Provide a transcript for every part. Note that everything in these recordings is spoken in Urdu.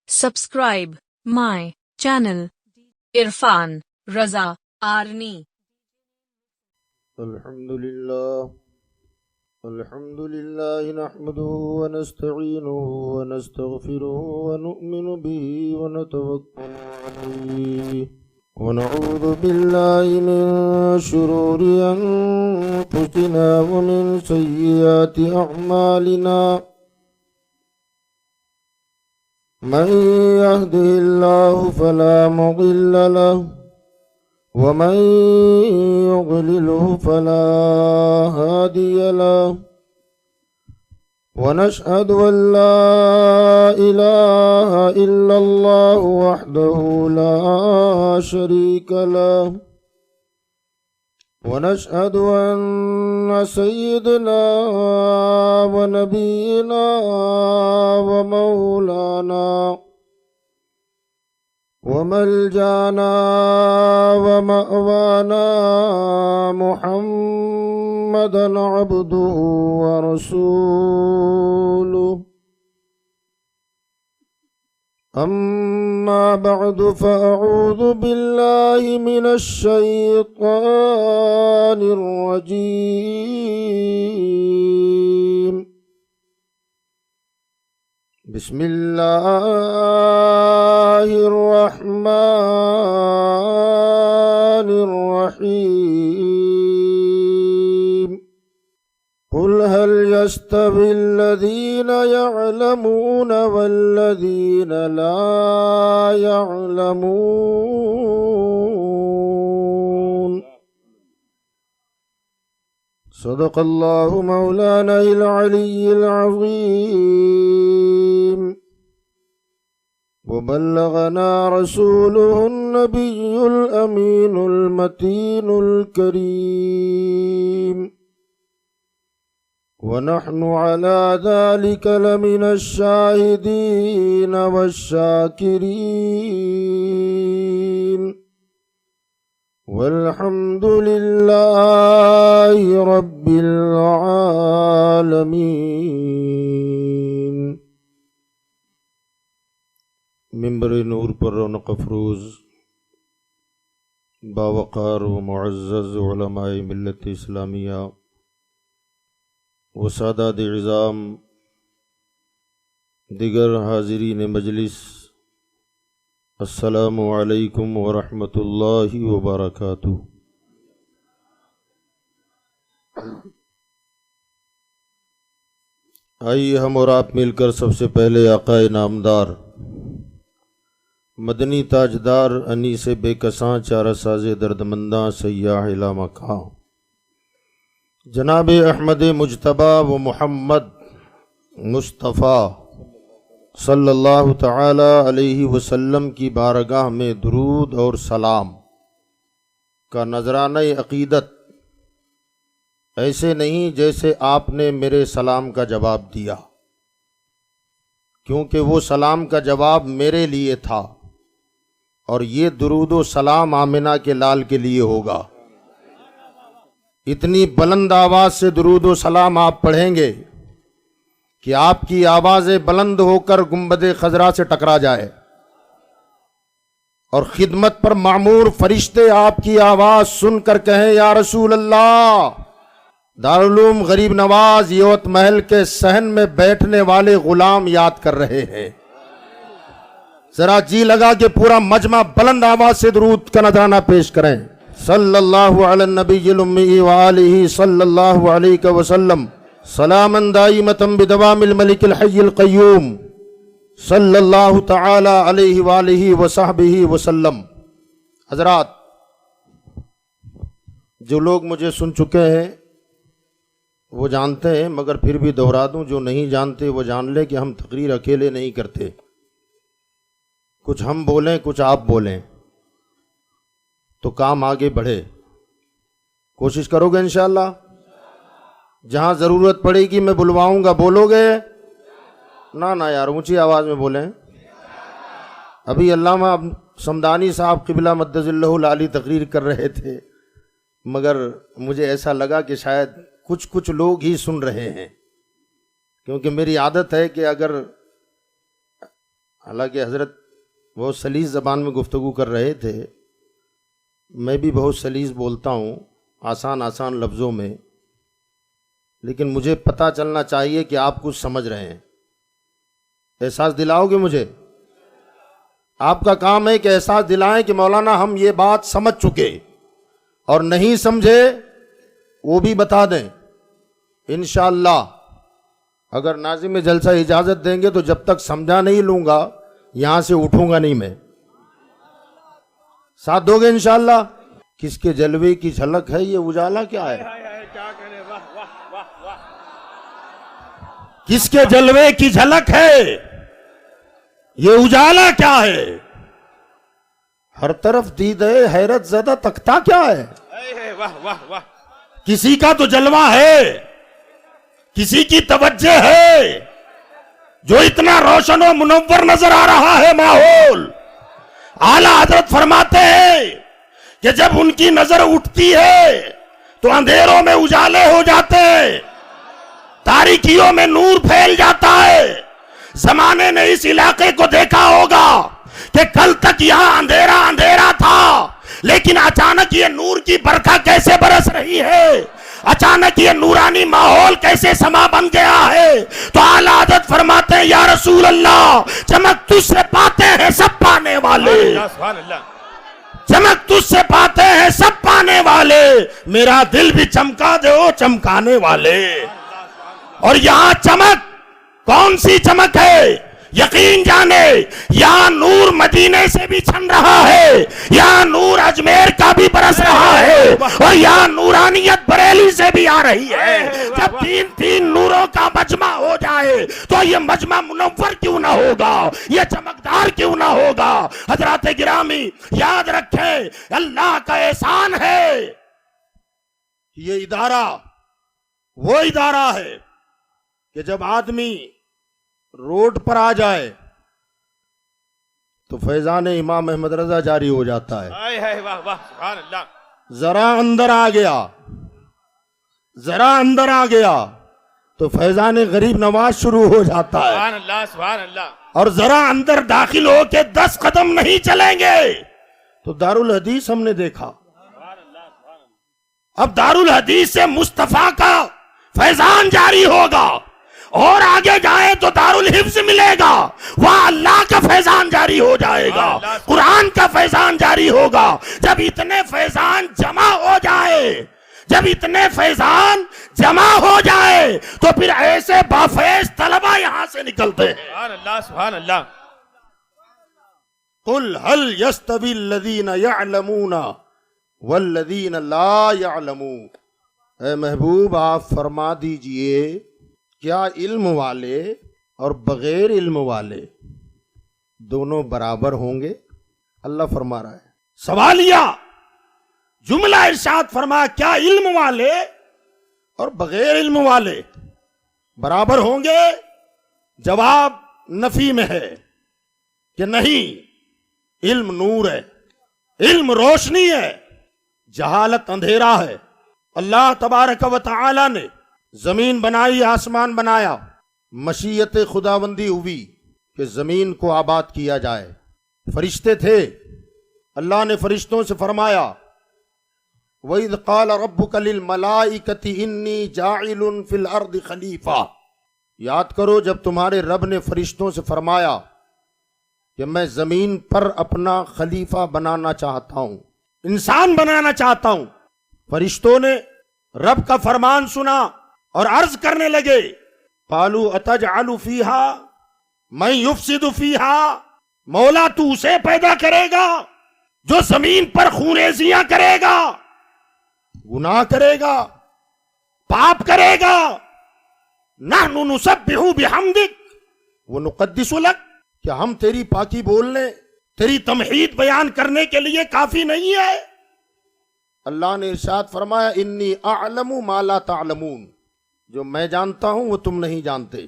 Subscribe my channel Irfan Raza Arni. الحمد لله نحمده ونستعينه ونستغفره ونؤمن به ونتوكل عليه ونعوذ بالله من شرور أنفسنا ومن سيئات أعمالنا من يهده الله فلا مضل له ومن يضلله فلا هادي له ونشهد أن لا إله إلا الله وحده لا شريك له ونشهد أن سيدنا ونبينا ومولانا وملجانا ومأوانا محمدا عبده ورسوله أما بعد فأعوذ بالله من الشيطان الرجيم بسم الله الرحمن الرحيم قل هل يستوي الذين يعلمون والذين لا يعلمون صدق الله مولانا العلي العظيم وبلغنا رسوله النبي الأمين المتين الكريم ونحن على ذلك لمن الشاهدين والشاكرين والحمد لله رب العالمين. ممبر نور پر رونق افروز باوقار و معزز علماء ملت اسلامیہ و سادات عظام، دیگر حاضرین مجلس، السلام علیکم ورحمۃ اللہ وبرکاتہ. آئیے ہم اور آپ مل کر سب سے پہلے آقا نامدار، مدنی تاجدار، انیس بے کساں، چارہ ساز دردمنداں، سیاح الی مکاں، جناب احمد مجتبیٰ و محمد مصطفیٰ صلی اللہ تعالی علیہ وسلم کی بارگاہ میں درود اور سلام کا نذرانہ عقیدت ایسے نہیں جیسے آپ نے میرے سلام کا جواب دیا، کیونکہ وہ سلام کا جواب میرے لیے تھا، اور یہ درود و سلام آمنہ کے لال کے لیے ہوگا. اتنی بلند آواز سے درود و سلام آپ پڑھیں گے کہ آپ کی آوازیں بلند ہو کر گنبد خضرا سے ٹکرا جائے، اور خدمت پر معمور فرشتے آپ کی آواز سن کر کہیں یا رسول اللہ. دارالعلوم غریب نواز یوت محل کے صحن میں بیٹھنے والے غلام یاد کر رہے ہیں. ذرا جی لگا کہ پورا مجمع بلند آواز سے درود کا نذرانہ پیش کریں. صلی اللہ علی النبی الامی وآلہ صلی اللہ علیہ وسلم سلاما دائمتا بدوام الملک الحی القیوم صلی اللہ تعالی علیہ وآلہ وصحبہ وسلم. حضرات، جو لوگ مجھے سن چکے ہیں وہ جانتے ہیں، مگر پھر بھی دہرا دوں، جو نہیں جانتے وہ جان لیں کہ ہم تقریر اکیلے نہیں کرتے. کچھ ہم بولیں، کچھ آپ بولیں تو کام آگے بڑھے. کوشش کرو گے انشاءاللہ؟ جہاں ضرورت پڑے گی میں بلواؤں گا، بولو گے؟ نہ یار، اونچی آواز میں بولیں. ابھی علامہ صمدانی صاحب قبلہ مدظ اللہ العالی تقریر کر رہے تھے، مگر مجھے ایسا لگا کہ شاید کچھ لوگ ہی سن رہے ہیں، کیونکہ میری عادت ہے کہ اگر حالانکہ حضرت بہت سلیس زبان میں گفتگو کر رہے تھے، میں بھی بہت سلیس بولتا ہوں، آسان لفظوں میں، لیکن مجھے پتہ چلنا چاہیے کہ آپ کچھ سمجھ رہے ہیں۔ احساس دلاؤ گے مجھے؟ آپ کا کام ہے کہ احساس دلائیں کہ مولانا ہم یہ بات سمجھ چکے، اور نہیں سمجھے وہ بھی بتا دیں انشاءاللہ۔ اگر ناظم جلسہ اجازت دیں گے تو جب تک سمجھا نہیں لوں گا یہاں سے اٹھوں گا نہیں میں۔ ساتھ دو گے انشاءاللہ؟ کس کے جلوے کی جھلک ہے یہ اجالا کیا ہے؟ کس کے جلوے کی جھلک ہے یہ اجالا کیا ہے؟ ہر طرف دید ہے حیرت زدہ تختہ کیا ہے؟ کسی کا تو جلوہ ہے، کسی کی توجہ ہے، جو اتنا روشن و منور نظر آ رہا ہے ماحول۔ اعلیٰ حضرت فرماتے ہیں کہ جب ان کی نظر اٹھتی ہے تو اندھیروں میں اجالے ہو جاتے ہیں، تاریکیوں میں نور پھیل جاتا ہے۔ زمانے نے اس علاقے کو دیکھا ہوگا کہ کل تک یہاں اندھیرا تھا، لیکن اچانک یہ نور کی برکھا کیسے برس رہی ہے، اچانک یہ نورانی ماحول کیسے سما بن گیا ہے۔ تو اعلیٰ حضرت فرماتے ہیں یا رسول اللہ، چمک تجھ سے پاتے ہیں سب پانے والے، چمک تجھ سے پاتے ہیں سب پانے والے، میرا دل بھی چمکا دو چمکانے والے۔ اور یہاں چمک کون سی چمک ہے؟ یقین جانے یہاں نور مدینے سے بھی چھن رہا ہے، یہاں نور اجمیر کا بھی برس رہا ہے، اور یہاں نورانیت بریلی سے بھی آ رہی ہے۔ جب تین نوروں کا مجمع ہو جائے تو یہ مجمع منور کیوں نہ ہوگا، یہ چمکدار کیوں نہ ہوگا؟ حضرات گرامی یاد رکھیں، اللہ کا احسان ہے، یہ ادارہ وہ ادارہ ہے کہ جب آدمی روڈ پر آ جائے تو فیضان امام احمد رضا جاری ہو جاتا ہے۔ ذرا اندر آ گیا تو فیضان غریب نواز شروع ہو جاتا ہے، اور ذرا اندر داخل ہو کے 10 قدم نہیں چلیں گے تو دارالحدیث ہم نے دیکھا۔ اب دارالحدیث سے مصطفیٰ کا فیضان جاری ہوگا، اور آگے جائیں تو دارالحفظ ملے گا، وہاں اللہ کا فیضان جاری ہو جائے گا، قرآن کا فیضان جاری ہوگا۔ جب اتنے فیضان جمع ہو جائے، جب اتنے فیضان جمع ہو جائے تو پھر ایسے بافیض طلبہ یہاں سے نکلتے ہیں۔ سبحان اللہ۔ قل هل يستوي الذين يعلمون والذين لا يعلمون، اے محبوب آپ فرما دیجئے کیا علم والے اور بغیر علم والے دونوں برابر ہوں گے؟ اللہ فرما رہا ہے، سوالیہ جملہ ارشاد فرما، کیا علم والے اور بغیر علم والے برابر ہوں گے؟ جواب نفی میں ہے کہ نہیں، علم نور ہے، علم روشنی ہے، جہالت اندھیرا ہے۔ اللہ تبارک و تعالی نے زمین بنائی، آسمان بنایا، مشیت خداوندی ہوئی کہ زمین کو آباد کیا جائے۔ فرشتے تھے، اللہ نے فرشتوں سے فرمایا وَإِذْ قَالَ رَبُّكَ لِلْمَلَائِكَةِ إِنِّي جَاعِلٌ فِي الْأَرْضِ خَلِيفَةً، یاد کرو جب تمہارے رب نے فرشتوں سے فرمایا کہ میں زمین پر اپنا خلیفہ بنانا چاہتا ہوں، انسان بنانا چاہتا ہوں۔ فرشتوں نے رب کا فرمان سنا اور عرض کرنے لگے، قالوا اتجعل فیہا من یفسد فیہا، مولا تو اسے پیدا کرے گا جو زمین پر خونریزیاں کرے گا، گناہ کرے گا، پاپ کرے گا۔ نحن نسبح بحمدک ونقدس لک، کیا ہم تیری پاکی بولنے، تیری تمحید بیان کرنے کے لیے کافی نہیں ہے؟ اللہ نے ارشاد فرمایا انی اعلم ما لا تعلمون، جو میں جانتا ہوں وہ تم نہیں جانتے۔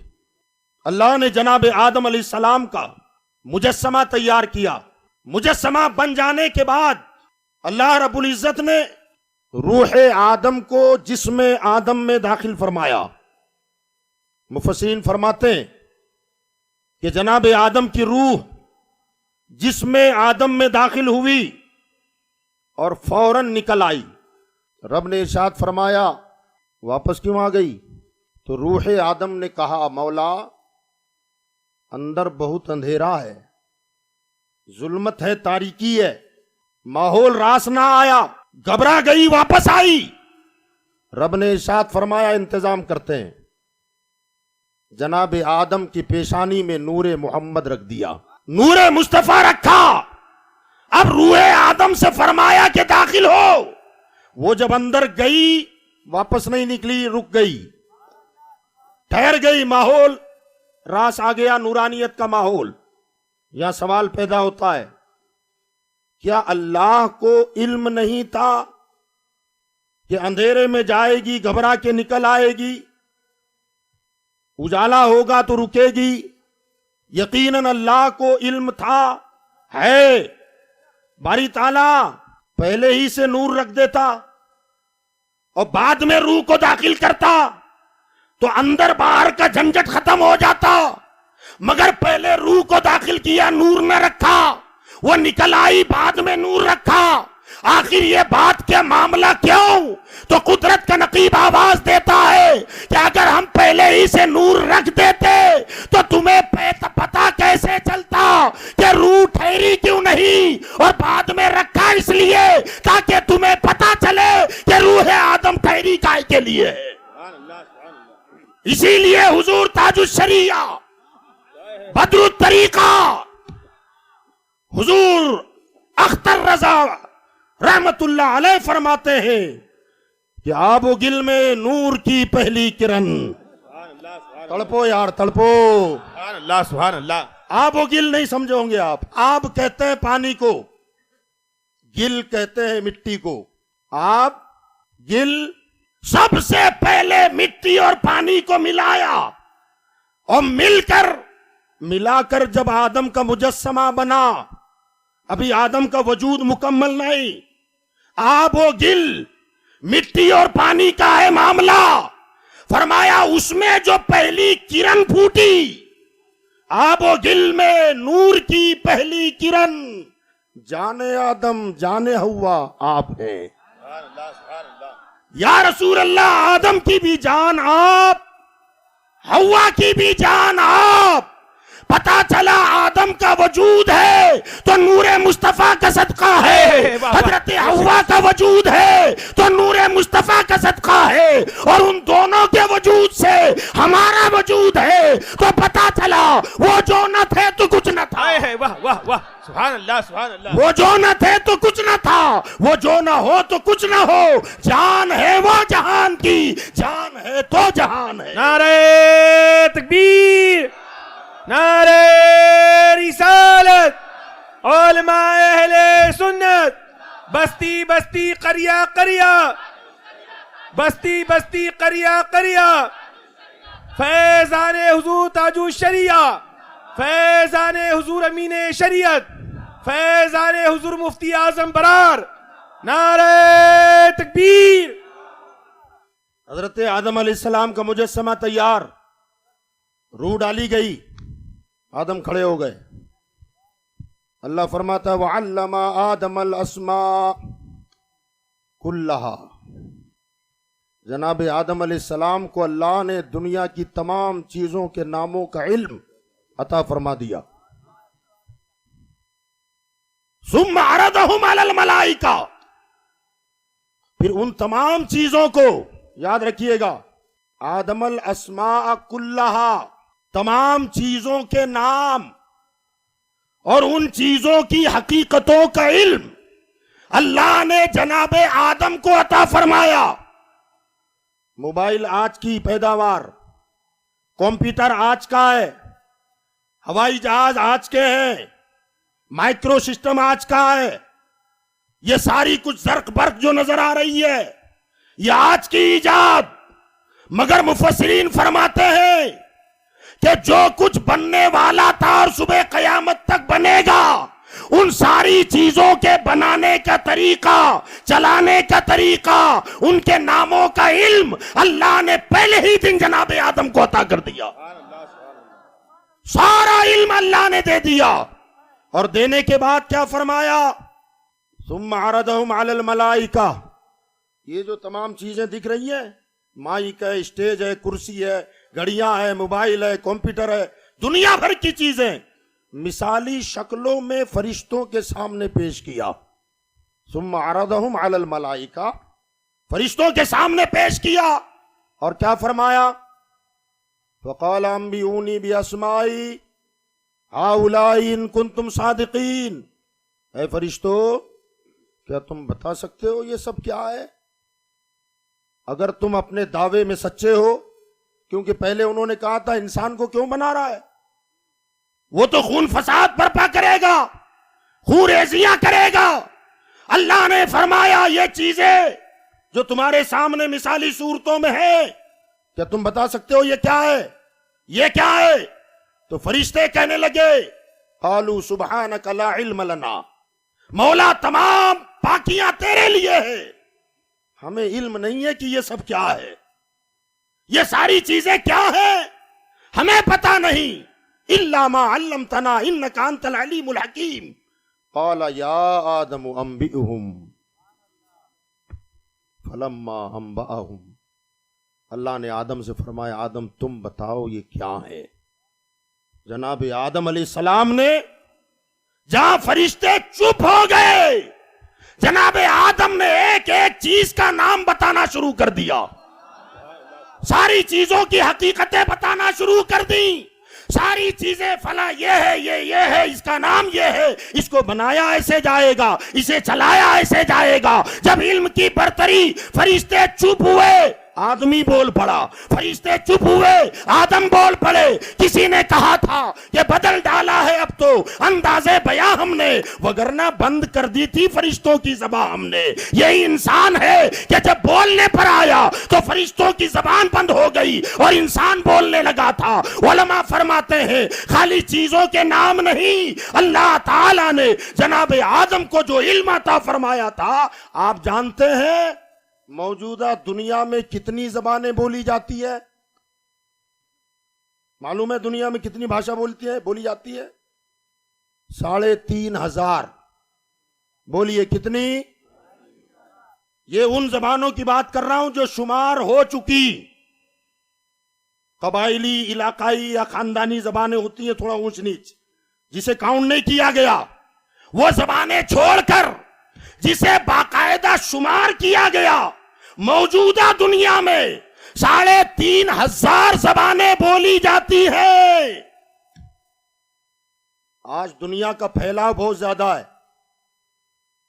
اللہ نے جناب آدم علیہ السلام کا مجسمہ تیار کیا، مجسمہ بن جانے کے بعد اللہ رب العزت نے روح آدم کو جسم آدم میں داخل فرمایا۔ مفسرین فرماتے ہیں کہ جناب آدم کی روح جس میں آدم میں داخل ہوئی اور فوراً نکل آئی. رب نے ارشاد فرمایا واپس کیوں آ گئی؟ تو روح آدم نے کہا مولا اندر بہت اندھیرا ہے، ظلمت ہے، تاریکی ہے، ماحول راس نہ آیا، گھبرا گئی، واپس آئی. رب نے ارشاد فرمایا انتظام کرتے ہیں. جناب آدم کی پیشانی میں نور محمد رکھ دیا، نور مصطفیٰ رکھا. اب روح آدم سے فرمایا کہ داخل ہو. وہ جب اندر گئی واپس نہیں نکلی، رک گئی، ٹھہر گئی. ماحول راس آ گیا، نورانیت کا ماحول. یہاں سوال پیدا ہوتا ہے کیا اللہ کو علم نہیں تھا کہ اندھیرے میں جائے گی، گھبرا کے نکل آئے گی، اجالا ہوگا تو رکے گی؟ یقیناً اللہ کو علم تھا، ہے. باری تعالیٰ پہلے ہی سے نور رکھ دیتا اور بعد میں روح کو داخل کرتا تو اندر باہر کا جھنجٹ ختم ہو جاتا. مگر پہلے روح کو داخل کیا، نور میں رکھا، وہ نکل آئی، بعد میں نور رکھا. آخر یہ بات کیا معاملہ کیوں؟ تو قدرت کا نقیب آواز دیتا ہے کہ اگر ہم پہلے ہی سے نور رکھ دیتے تو تمہیں پتا کیسے چلتا کہ روح ٹھہری کیوں نہیں، اور بعد میں رکھا اس لیے تاکہ تمہیں پتا چلے کہ روح آدم ٹھہری کائے کے لیے ہے. اسی لیے حضور تاج الشریعہ بدر الطریقہ حضور اختر رضا رحمت اللہ علیہ فرماتے ہیں کہ آب و گل میں نور کی پہلی کرن. تڑپو یار تڑپو. سبحان اللہ سبحان اللہ. آب و گل نہیں سمجھے ہوں گے آپ. آب کہتے ہیں پانی کو، گل کہتے ہیں مٹی کو. آب گل، سب سے پہلے مٹی اور پانی کو ملایا اور ملا کر جب آدم کا مجسمہ بنا. ابھی آدم کا وجود مکمل نہیں. آب و گل، مٹی اور پانی کا ہے معاملہ. فرمایا اس میں جو پہلی کرن پھوٹی، آب و گل میں نور کی پہلی کرن، جانے آدم جانے ہوا آپ ہیں. یا رسول اللہ، آدم کی بھی جان آپ، ہوا کی بھی جان آپ. پتا چلا آدم کا وجود ہے تو نور مصطفیٰ کا صدقہ ہے، حضرت ہوا کا وجود ہے تو نور مصطفیٰ کا صدقہ ہے، اور ان دونوں کے وجود سے ہمارا وجود ہے. تو پتا چلا وہ جو نہ تھے تو کچھ نہ تھا. واہ واہ واہ، سبحان اللہ سبحان اللہ. وہ جو نہ تھے تو کچھ نہ تھا، وہ جو نہ ہو تو کچھ نہ ہو. جان ہے وہ جہان کی، جان ہے تو جہان ہے. نعرہ تکبیر، نعرہ رسالت، علماء اہل سنت، بستی بستی قریہ قریہ، بستی بستی قریہ قریہ، فیضان حضور تاج الشریعہ، فیضان حضور امین شریعت، فیضان حضور مفتی اعظم برار. نعرہ تکبیر. حضرت آدم علیہ السلام کا مجسمہ تیار، روح ڈالی گئی، آدم کھڑے ہو گئے. اللہ فرماتا وَعَلَّمَ آدَمَ الْأَسْمَاءَ كُلَّهَا. جناب آدم علیہ السلام کو اللہ نے دنیا کی تمام چیزوں کے ناموں کا علم عطا فرما دیا. ثُمَّ عَرَضَهُمْ عَلَى الْمَلَائِكَةِ. پھر ان تمام چیزوں کو یاد رکھیے گا، آدم الاسماء كُلَّهَا، تمام چیزوں کے نام اور ان چیزوں کی حقیقتوں کا علم اللہ نے جناب آدم کو عطا فرمایا. موبائل آج کی پیداوار، کمپیوٹر آج کا ہے، ہوائی جہاز آج کے ہیں، مائکرو سسٹم آج کا ہے. یہ ساری کچھ زرق برق جو نظر آ رہی ہے یہ آج کی ایجاد. مگر مفسرین فرماتے ہیں کہ جو کچھ بننے والا تھا اور صبح قیامت تک بنے گا، ان ساری چیزوں کے بنانے کا طریقہ، چلانے کا طریقہ، ان کے ناموں کا علم اللہ نے پہلے ہی دن جناب آدم کو عطا کر دیا. سارا علم اللہ نے دے دیا. اور دینے کے بعد کیا فرمایا؟ ثم عرضهم علی الملائکہ. یہ جو تمام چیزیں دکھ رہی ہیں، مائک ہے، اسٹیج ہے، کرسی ہے، گھڑیاں ہے، موبائل ہے، کمپیوٹر ہے، دنیا بھر کی چیزیں مثالی شکلوں میں فرشتوں کے سامنے پیش کیا. ثم عرضهم علی الملائکہ، فرشتوں کے سامنے پیش کیا اور کیا فرمایا؟ فقال انبئونی باسمائی ہؤلاء ان کنتم صادقین. اے فرشتو، کیا تم بتا سکتے ہو یہ سب کیا ہے؟ اگر تم اپنے دعوے میں سچے ہو، کیونکہ پہلے انہوں نے کہا تھا انسان کو کیوں بنا رہا ہے، وہ تو خون فساد برپا کرے گا، خون ریزیاں کرے گا. اللہ نے فرمایا یہ چیزیں جو تمہارے سامنے مثالی صورتوں میں ہے، کیا تم بتا سکتے ہو یہ کیا ہے، یہ کیا ہے؟ تو فرشتے کہنے لگے قالوا سبحانک لا علم لنا، مولا تمام پاکیاں تیرے لیے ہے، ہمیں علم نہیں ہے کہ یہ سب کیا ہے، یہ ساری چیزیں کیا ہے ہمیں پتا نہیں. الا ما علمتنا انک انت العلیم الحکیم. قال یا آدم انبئهم فلما انبأهم، اللہ نے آدم سے فرمایا آدم تم بتاؤ یہ کیا ہے. جناب آدم علیہ السلام نے، جہاں فرشتے چپ ہو گئے، جناب آدم نے ایک ایک چیز کا نام بتانا شروع کر دیا، ساری چیزوں کی حقیقتیں بتانا شروع کر دیں. ساری چیزیں فلاں یہ ہے، یہ ہے، اس کا نام یہ ہے، اس کو بنایا ایسے جائے گا، اسے چلایا ایسے جائے گا. جب علم کی برتری، فرشتے چپ ہوئے، آدمی بول پڑا. فرشتے چپ ہوئے، آدم بول پڑے. کسی نے کہا تھا کہ بدل ڈالا ہے اب تو اندازے بیاں ہم نے، وگرنہ بند کر دی تھی فرشتوں کی زبان ہم نے. یہی انسان ہے کہ جب بولنے پر آیا تو فرشتوں کی زبان بند ہو گئی اور انسان بولنے لگا تھا. علماء فرماتے ہیں خالی چیزوں کے نام نہیں، اللہ تعالیٰ نے جناب آدم کو جو علم عطا فرمایا تھا. آپ جانتے ہیں موجودہ دنیا میں کتنی زبانیں بولی جاتی ہے؟ معلوم ہے دنیا میں کتنی بھاشا بولی جاتی ہے؟ 3,500. بولیے کتنی؟ یہ ان زبانوں کی بات کر رہا ہوں جو شمار ہو چکی. قبائلی، علاقائی یا خاندانی زبانیں ہوتی ہیں تھوڑا اونچ نیچ، جسے کاؤنٹ نہیں کیا گیا. وہ زبانیں چھوڑ کر جسے باقاعدہ شمار کیا گیا، موجودہ دنیا میں 3,500 زبانیں بولی جاتی ہیں. آج دنیا کا پھیلاؤ بہت زیادہ ہے.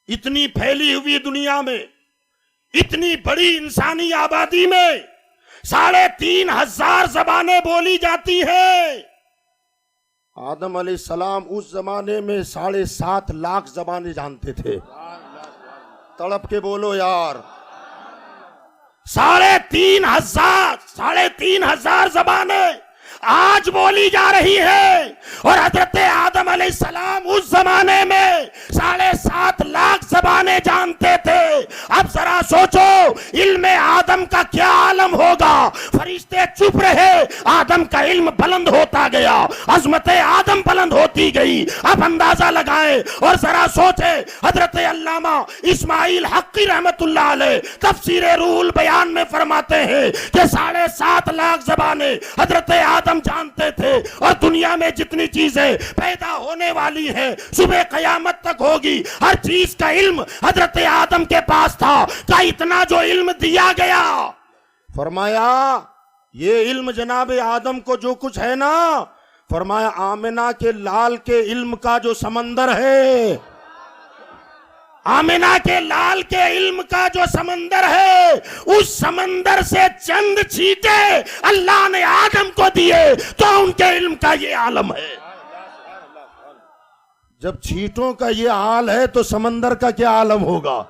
اتنی پھیلی ہوئی دنیا میں، اتنی بڑی انسانی آبادی میں 3,500 زبانیں بولی جاتی ہیں. آدم علیہ السلام اس زمانے میں 7.5 لاکھ زبانیں جانتے تھے. تڑپ کے بولو یار. 3,500 زبانیں آج بولی جا رہی ہے، اور حضرت آدم علیہ السلام اس زمانے میں 7.5 لاکھ زبانیں جانتے تھے. اب ذرا سوچو علم آدم کا کیا عالم ہوگا. فرشتے چپ رہے، آدم کا علم بلند ہوتا گیا، عظمت آدم بلند ہوتی گئی. اب اندازہ لگائیں اور ذرا سوچیں. حضرت علامہ اسماعیل حقی رحمت اللہ علیہ تفسیر روح البیان میں فرماتے ہیں کہ 7.5 لاکھ زبانیں حضرت آدم جانتے تھے، اور دنیا میں جتنی چیزیں پیدا ہونے والی ہیں صبح قیامت تک ہوگی، ہر چیز کا علم حضرت آدم کے پاس تھا. کہ اتنا جو علم دیا گیا، فرمایا یہ علم جناب آدم کو جو کچھ ہے نا، فرمایا آمنہ کے لال کے علم کا جو سمندر ہے، آمنہ کے لال کے علم کا جو سمندر ہے، اس سمندر سے چند چھینٹے اللہ نے آدم کو دیے تو ان کے علم کا یہ عالم ہے. جب چھینٹوں کا یہ حال ہے تو سمندر کا کیا عالم ہوگا.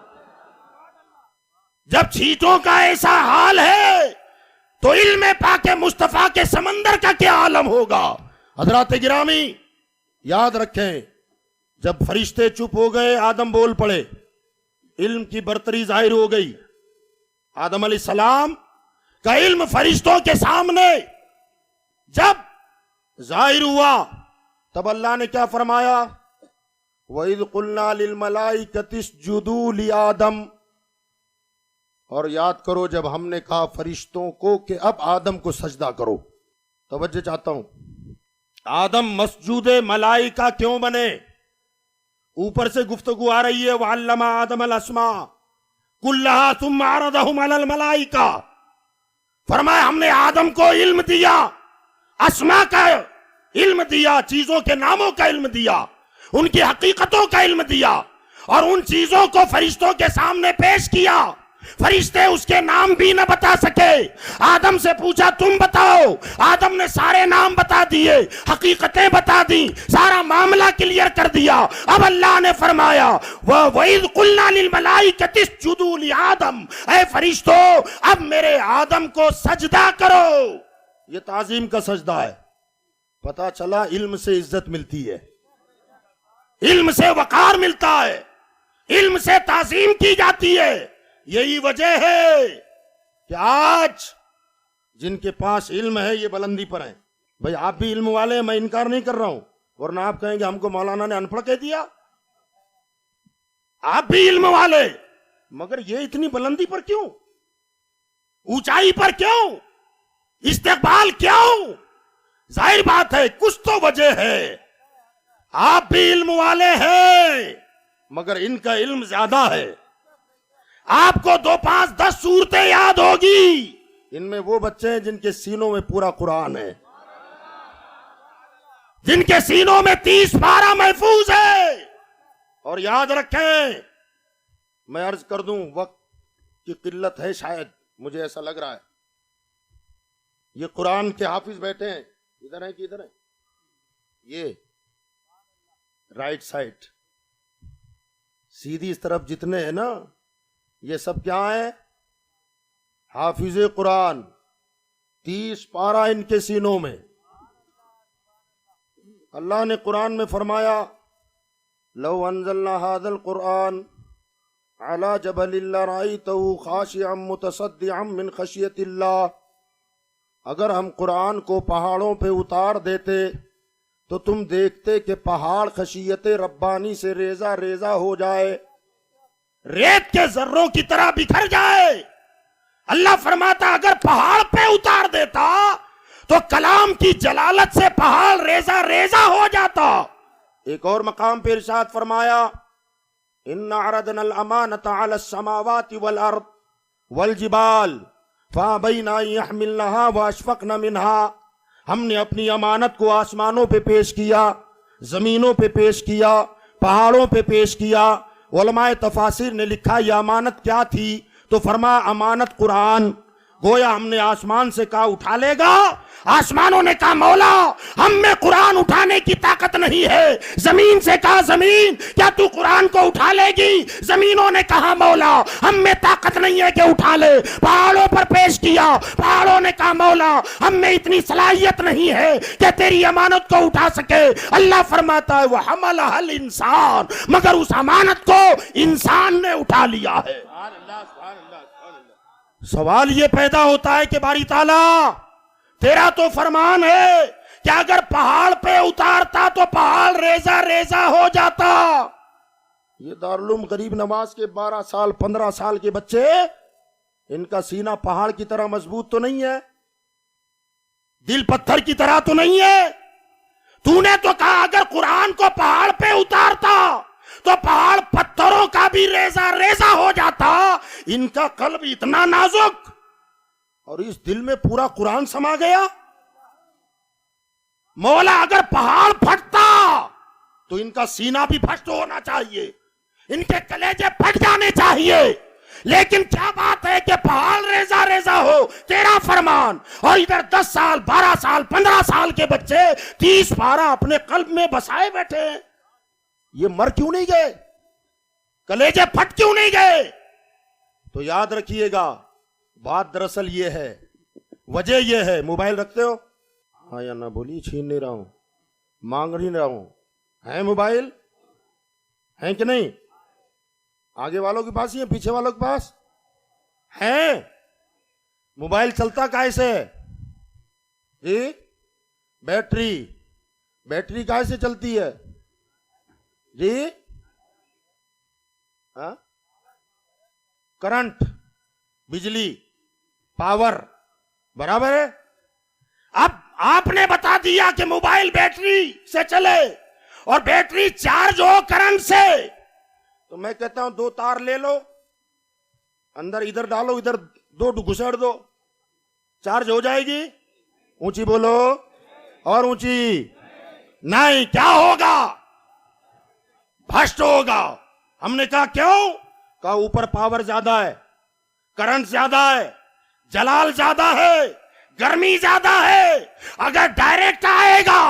جب چھینٹوں کا ایسا حال ہے تو علم پاک مصطفیٰ کے سمندر کا کیا عالم ہوگا. حضرات گرامی یاد رکھیں، جب فرشتے چپ ہو گئے آدم بول پڑے، علم کی برتری ظاہر ہو گئی. آدم علیہ السلام کا علم فرشتوں کے سامنے جب ظاہر ہوا، تب اللہ نے کیا فرمایا؟ وَإِذْ قُلْنَا لِلْمَلَائِكَةِ اسْجُدُوا لِآدَمَ، اور یاد کرو جب ہم نے کہا فرشتوں کو کہ اب آدم کو سجدہ کرو. توجہ چاہتا ہوں، آدم مسجود ملائکہ کیوں بنے؟ اوپر سے گفتگو آ رہی ہے وَعَلَّمَ آدَمَ الْأَسْمَاءَ كُلَّهَا ثُمَّ عَرَضَهُمْ عَلَى الْمَلَائِكَةِ، فرمایا ہم نے آدم کو علم دیا، اسماء کا علم دیا، چیزوں کے ناموں کا علم دیا، ان کی حقیقتوں کا علم دیا، اور ان چیزوں کو فرشتوں کے سامنے پیش کیا. فرشتے اس کے نام بھی نہ بتا سکے. آدم سے پوچھا تم بتاؤ، آدم نے سارے نام بتا دیے، حقیقتیں بتا دی، سارا معاملہ کلیئر کر دیا. اب اللہ نے فرمایا وَإِذْ قُلْنَا لِلْمَلَائِكَةِ اسْجُدُوا لِآدَمَ، اے فرشتو اب میرے آدم کو سجدہ کرو. یہ تعظیم کا سجدہ ہے. پتہ چلا علم سے عزت ملتی ہے، علم سے وقار ملتا ہے، علم سے تعظیم کی جاتی ہے. یہی وجہ ہے کہ آج جن کے پاس علم ہے یہ بلندی پر ہیں. بھئی آپ بھی علم والے ہیں، میں انکار نہیں کر رہا ہوں، ورنہ آپ کہیں گے ہم کو مولانا نے ان پڑھ کہہ دیا. آپ بھی علم والے، مگر یہ اتنی بلندی پر کیوں، اونچائی پر کیوں، استقبال کیوں؟ ظاہر بات ہے کچھ تو وجہ ہے. آپ بھی علم والے ہیں مگر ان کا علم زیادہ ہے. آپ کو 2 5 10 صورتیں یاد ہوگی، ان میں وہ بچے ہیں جن کے سینوں میں پورا قرآن ہے، جن کے سینوں میں 30 پارہ محفوظ ہے. اور یاد رکھیں، میں عرض کر دوں وقت کی قلت ہے، شاید مجھے ایسا لگ رہا ہے. یہ قرآن کے حافظ بیٹھے ہیں، ادھر ہیں کہ ادھر ہیں، یہ رائٹ سائڈ سیدھی اس طرف جتنے ہیں نا، یہ سب کیا ہیں؟ حافظ قرآن. 30 پارہ ان کے سینوں میں. اللہ نے قرآن میں فرمایا لو انزلنا هذا القرآن على جبل لرأيته خاشعا متصدعا من خشية اللہ، اگر ہم قرآن کو پہاڑوں پہ اتار دیتے تو تم دیکھتے کہ پہاڑ خشیت ربانی سے ریزہ ریزہ ہو جائے، ریت کے ذروں کی طرح بکھر جائے. اللہ فرماتا اگر پہاڑ پہ اتار دیتا تو کلام کی جلالت سے پہاڑ ریزہ ریزہ ہو جاتا. ایک اور مقام پہ ارشاد فرمایا ان عرضنا الامانۃ علی السماوات والارض والجبال فابین ان یحملنها واشفقن منها، ہم نے اپنی امانت کو آسمانوں پہ پیش کیا، زمینوں پہ پیش کیا، پہاڑوں پہ پیش کیا. علماء تفاسیر نے لکھا یہ امانت کیا تھی، تو فرمایا امانت قرآن. گویا ہم نے آسمان سے کہا اٹھا لے گا، آسمانوں نے کہا مولا ہم میں قرآن اٹھانے کی طاقت نہیں ہے. زمین سے کہا زمین کیا تو قرآن کو اٹھا لے گی؟ زمینوں نے کہا مولا ہم میں طاقت نہیں ہے کہ اٹھا لے. پہاڑوں پر پیش کیا، پہاڑوں نے کہا مولا ہم میں اتنی صلاحیت نہیں ہے کہ تیری امانت کو اٹھا سکے. اللہ فرماتا ہے وَحَمَلَهَا الْإِنسَانُ، مگر اس امانت کو انسان نے اٹھا لیا ہے. سوال یہ پیدا ہوتا ہے کہ باری تعالیٰ تیرا تو فرمان ہے کہ اگر پہاڑ پہ اتارتا تو پہاڑ ریزہ ریزہ ہو جاتا. یہ دارالعلوم غریب نواز کے 12 سال 15 سال کے بچے، ان کا سینہ پہاڑ کی طرح مضبوط تو نہیں ہے، دل پتھر کی طرح تو نہیں ہے. تو نے تو کہا اگر قرآن کو پہاڑ پہ اتارتا تو پہاڑ پتھروں کا بھی ریزہ ریزہ ہو جاتا. ان کا قلب اتنا نازک اور اس دل میں پورا قرآن سما گیا. مولا اگر پہاڑ پھٹتا تو ان کا سینہ بھی پھٹ ہونا چاہیے، ان کے کلیجے پھٹ جانے چاہیے. لیکن کیا بات ہے کہ پہاڑ ریزہ ریزہ ہو، تیرا فرمان، اور ادھر 10 سال 12 سال 15 سال کے بچے 30 پارہ اپنے قلب میں بسائے بیٹھے ہیں. یہ مر کیوں نہیں گئے؟ کلیجے پھٹ کیوں نہیں گئے؟ تو یاد رکھیے گا بات دراصل یہ ہے، وجہ یہ ہے. موبائل رکھتے ہو؟ ہاں یا نہ بولی، چھین نہیں رہا ہوں، مانگ نہیں رہا ہوں. ہیں موبائل؟ ہیں کہ نہیں؟ آگے والوں کے پاس ہی ہیں، پیچھے والوں کے پاس ہیں؟ موبائل چلتا کیسے ہے جی؟ بیٹری کیسے چلتی ہے جی؟ ہاں؟ کرنٹ، بجلی، پاور برابر ہے. اب آپ نے بتا دیا کہ موبائل بیٹری سے چلے اور بیٹری چارج ہو کرنٹ سے، تو میں کہتا ہوں 2 تار لے لو، اندر ادھر ڈالو، ادھر 2 گھسڑ دو، چارج ہو جائے گی. اونچی بولو، اور اونچی. نہیں، کیا ہوگا؟ بھسٹ ہوگا. ہم نے کہا کیوں؟ کہا اوپر پاور زیادہ ہے، کرنٹ زیادہ ہے، جلال زیادہ ہے، گرمی زیادہ ہے. اگر ڈائریکٹ آئے گا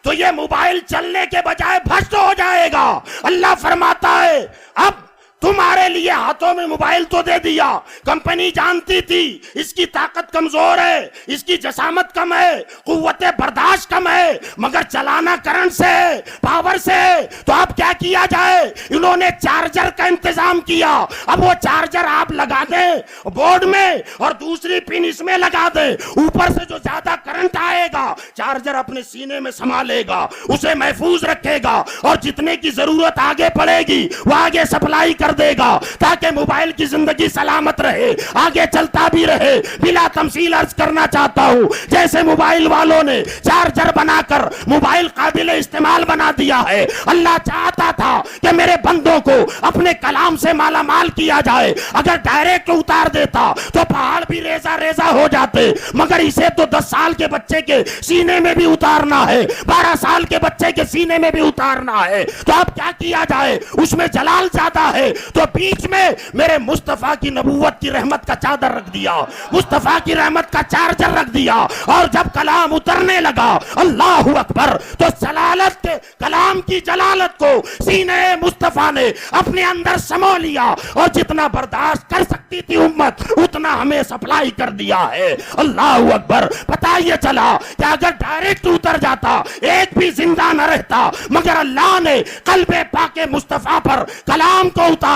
تو یہ موبائل چلنے کے بجائے بھسٹ ہو جائے گا. اللہ فرماتا ہے اب تمہارے لیے ہاتھوں میں موبائل تو دے دیا. کمپنی جانتی تھی اس کی طاقت کمزور ہے، اس کی جسامت کم ہے، قوت برداشت کم ہے، مگر چلانا کرنٹ سے ہے، پاور سے ہے. تو اب کیا کیا جائے؟ انہوں نے چارجر کا انتظام کیا. اب وہ چارجر آپ لگا دیں بورڈ میں اور دوسری پن اس میں لگا دیں. اوپر سے جو زیادہ کرنٹ آئے گا چارجر اپنے سینے میں سنبھالے گا، اسے محفوظ رکھے گا، اور جتنے کی ضرورت آگے پڑے گی وہ آگے سپلائی کر دے گا تاکہ موبائل کی زندگی سلامت رہے، آگے چلتا بھی رہے. بلا تمثیل عرض کرنا چاہتا ہوں، جیسے موبائل والوں نے چارجر بنا کر موبائل قابل استعمال بنا دیا ہے، اللہ چاہتا تھا کہ میرے بندوں کو اپنے کلام سے مالا مال کیا جائے. اگر ڈائریکٹ اتار دیتا تو پہاڑ بھی ریزہ ریزہ ہو جاتے، مگر اسے تو 10 سال کے بچے کے سینے میں بھی اتارنا ہے، 12 سال کے بچے کے سینے میں بھی اتارنا ہے. تو اب کیا کیا جائے؟ اس میں جلال زیادہ ہے تو بیچ میں میرے مصطفیٰ کی نبوت کی رحمت کا چادر رکھ دیا، مصطفیٰ کی رحمت کا چارجر رکھ دیا. اور جب کلام اترنے لگا اللہ اکبر، تو جلالت کے کلام کی جلالت کو سینے مصطفیٰ نے اپنے اندر سمو لیا، اور جتنا برداشت کر سکتی تھی امت اتنا ہمیں سپلائی کر دیا ہے. اللہ اکبر. پتہ یہ چلا کہ اگر ڈائریکٹ اتر جاتا ایک بھی زندہ نہ رہتا، مگر اللہ نے قلب پاک مصطفیٰ پر کلام کو اتارا.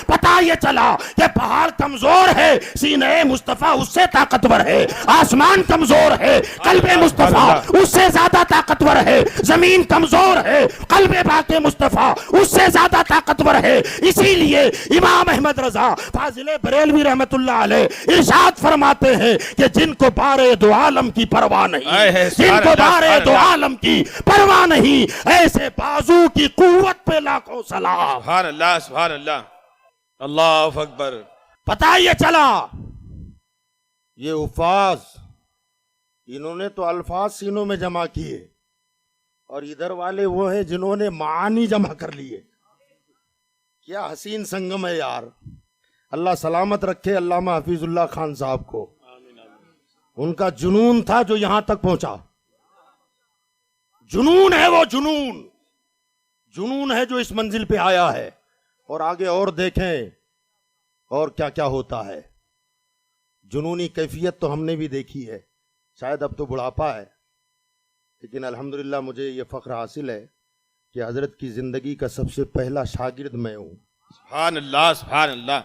پتہ یہ چلا کہ پہاڑ کمزور ہے، سینہ مصطفیٰ اس سے طاقتور ہے. آسمان کمزور ہے، قلب مصطفیٰ اس سے زیادہ طاقتور ہے. زمین کمزور ہے، قلب پاک مصطفیٰ اس سے زیادہ طاقتور ہے. اسی لیے امام احمد رضا فاضل بریلوی رحمت اللہ علیہ ارشاد فرماتے ہیں کہ جن کو بارے دو عالم کی پرواہ نہیں، جن کو بارے دو عالم کی پرواہ نہیں، ایسے بازو کی قوت پہ لاکھوں سلام. سبحان اللہ، سبحان اللہ، اللہ اکبر. پتہ یہ چلا یہ حفاظ انہوں نے تو الفاظ سینوں میں جمع کیے، اور ادھر والے وہ ہیں جنہوں نے معانی جمع کر لیے. کیا حسین سنگم ہے یار. اللہ سلامت رکھے علامہ حفیظ اللہ خان صاحب کو. ان کا جنون تھا جو یہاں تک پہنچا. جنون ہے وہ، جنون ہے جو اس منزل پہ آیا ہے. اور آگے اور دیکھیں اور کیا کیا ہوتا ہے. جنونی کیفیت تو ہم نے بھی دیکھی ہے، شاید اب تو بڑھاپا ہے، لیکن الحمدللہ مجھے یہ فخر حاصل ہے کہ حضرت کی زندگی کا سب سے پہلا شاگرد میں ہوں. سبحان اللہ، سبحان اللہ.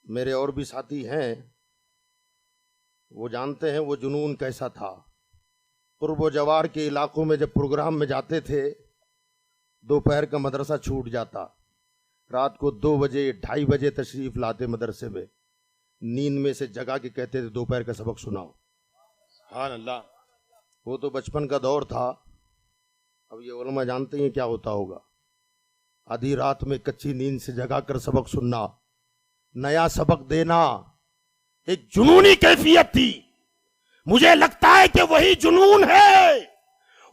میرے اور بھی ساتھی ہیں، وہ جانتے ہیں وہ جنون کیسا تھا. قرب و جوار کے علاقوں میں جب پروگرام میں جاتے تھے، دوپہر کا مدرسہ چھوٹ جاتا، رات کو 2 بجے 2:30 بجے تشریف لاتے مدرسے میں، نیند میں سے جگا کے کہتے تھے دوپہر کا سبق سناؤ. سبحان اللہ. وہ تو بچپن کا دور تھا. اب یہ علماء جانتے ہیں کیا ہوتا ہوگا. آدھی رات میں کچی نیند سے جگا کر سبق سننا، نیا سبق دینا، ایک جنونی کیفیت تھی. مجھے لگتا ہے کہ وہی جنون ہے،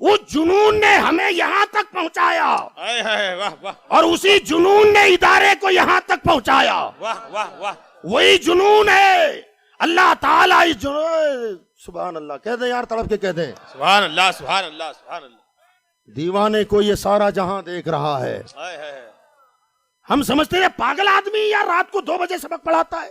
اس جنون نے ہمیں یہاں تک پہنچایا، واہ واہ اور اسی جنون نے ادارے کو یہاں تک پہنچایا. واہ واہ واہ. وہی جنون ہے. اللہ تعالیٰ اس جنون، سبحان اللہ کہہ دیں یار، تڑپ کے کہہ دیں سبحان اللہ، سبحان اللہ، سبحان اللہ. دیوانے کو یہ سارا جہاں دیکھ رہا ہے. ہم سمجھتے ہیں پاگل آدمی یار رات کو 2 بجے سبق پڑھاتا ہے،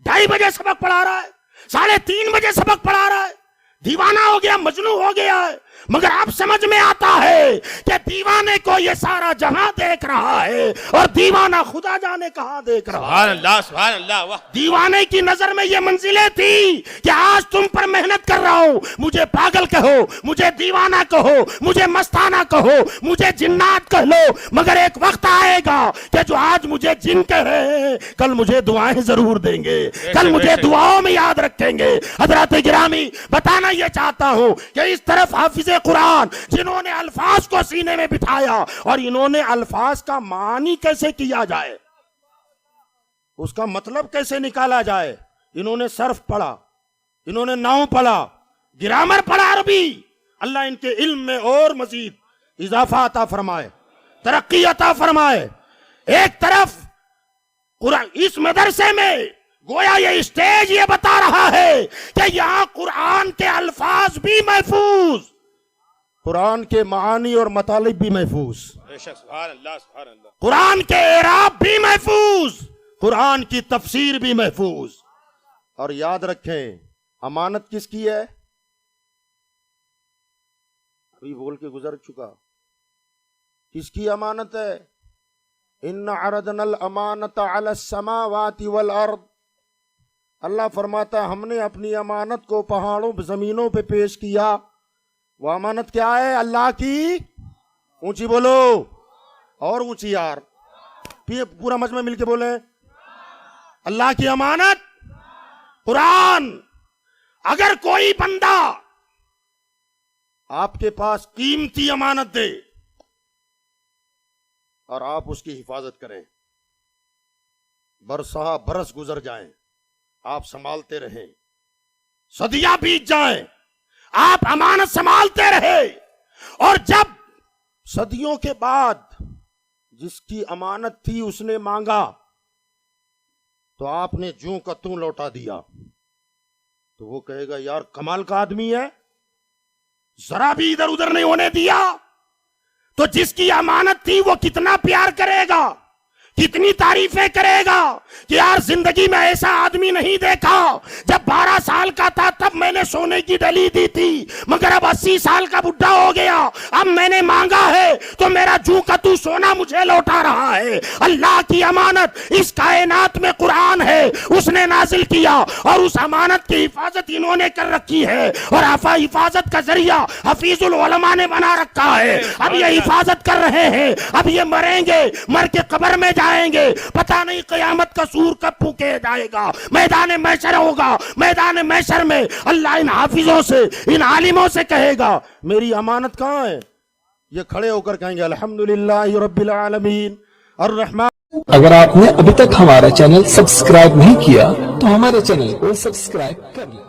2:30 بجے سبق پڑھا رہا ہے، 3:30 بجے سبق پڑھا رہا ہے. دیوانہ ہو گیا, مجنون ہو گیا ہے, مگر اب سمجھ میں آتا ہے کہ دیوانے کو یہ سارا جہاں دیکھ رہا ہے اور دیوانہ خدا جانے کہاں دیکھ رہا سبحان ہے. اللہ سبحان اللہ واہ دیوانے کی نظر میں یہ منزلیں تھی کہ آج تم پر محنت کر رہا ہوں, مجھے پاگل کہو, مجھے دیوانہ کہو, مجھے مستانہ کہو, مجھے جنات کہہ لو, مگر ایک وقت آئے گا کہ جو آج مجھے جن کہہ رہے ہیں کل مجھے دعائیں ضرور دیں گے, کل مجھے دعاؤں میں یاد رکھیں گے. حضرات گرامی, بتانا یہ چاہتا ہوں کہ اس طرف حافظ قرآن جنہوں نے الفاظ کو سینے میں بٹھایا, اور انہوں نے الفاظ کا معنی کیسے کیا جائے, اس کا مطلب کیسے نکالا جائے. انہوں نے صرف پڑھا, انہوں نے نحو پڑھا, گرامر پڑھا عربی. اللہ ان کے علم میں اور مزید اضافہ عطا فرمائے, ترقی عطا فرمائے. ایک طرف قرآن اس مدرسے میں گویا یہ اسٹیج یہ بتا رہا ہے کہ یہاں قرآن کے الفاظ بھی محفوظ, قرآن کے معانی اور مطالب بھی محفوظ, بے شک سبحان اللہ سبحان اللہ, قرآن کے اعراب بھی محفوظ, قرآن کی تفسیر بھی محفوظ. اور یاد رکھیں, امانت کس کی ہے؟ ابھی بول کے گزر چکا. کس کی امانت ہے؟ ان عرضنا الامانت علی السماوات والارض. اللہ فرماتا ہے ہم نے اپنی امانت کو پہاڑوں پہ زمینوں پہ پیش کیا. وہ امانت کیا ہے؟ اللہ کی, اونچی بولو اور اونچی یار, پورا مجمع مل کے بولیں, اللہ کی امانت قرآن. اگر کوئی بندہ آپ کے پاس قیمتی امانت دے اور آپ اس کی حفاظت کریں, برسہ برس گزر جائیں, آپ سنبھالتے رہیں, صدیاں بیت جائیں, آپ امانت سنبھالتے رہے, اور جب صدیوں کے بعد جس کی امانت تھی اس نے مانگا تو آپ نے جوں کا توں لوٹا دیا, تو وہ کہے گا یار کمال کا آدمی ہے, ذرا بھی ادھر ادھر نہیں ہونے دیا. تو جس کی امانت تھی وہ کتنا پیار کرے گا, کتنی تعریفیں کرے گا کہ یار زندگی میں ایسا آدمی نہیں دیکھا, جب 12 سال کا تھا تب میں نے سونے کی ڈلی دی تھی, مگر اب 80 سال کا بڈھا ہو گیا, اب میں نے مانگا ہے تو میرا جو کا تو سونا مجھے لوٹا رہا ہے. اللہ کی امانت اس کائنات میں قرآن ہے, اس نے نازل کیا, اور اس امانت کی حفاظت انہوں نے کر رکھی ہے, اور حفاظت کا ذریعہ حفیظ العلماء نے بنا رکھا ہے. اب یہ حفاظت کر رہے ہیں, اب یہ مریں گے, مر کے قبر میں جائیں گے, پتہ نہیں قیامت کا سور کب پھونکے جائے گا, میدان محشر ہوگا, میدان محشر میں اللہ ان حافظوں سے, ان عالموں سے کہے گا میری امانت کہاں ہے؟ یہ کھڑے ہو کر کہیں گے الحمدللہ رب العالمین الرحمن. اگر آپ نے ابھی تک ہمارا چینل سبسکرائب نہیں کیا تو ہمارے چینل کو سبسکرائب کر لیں.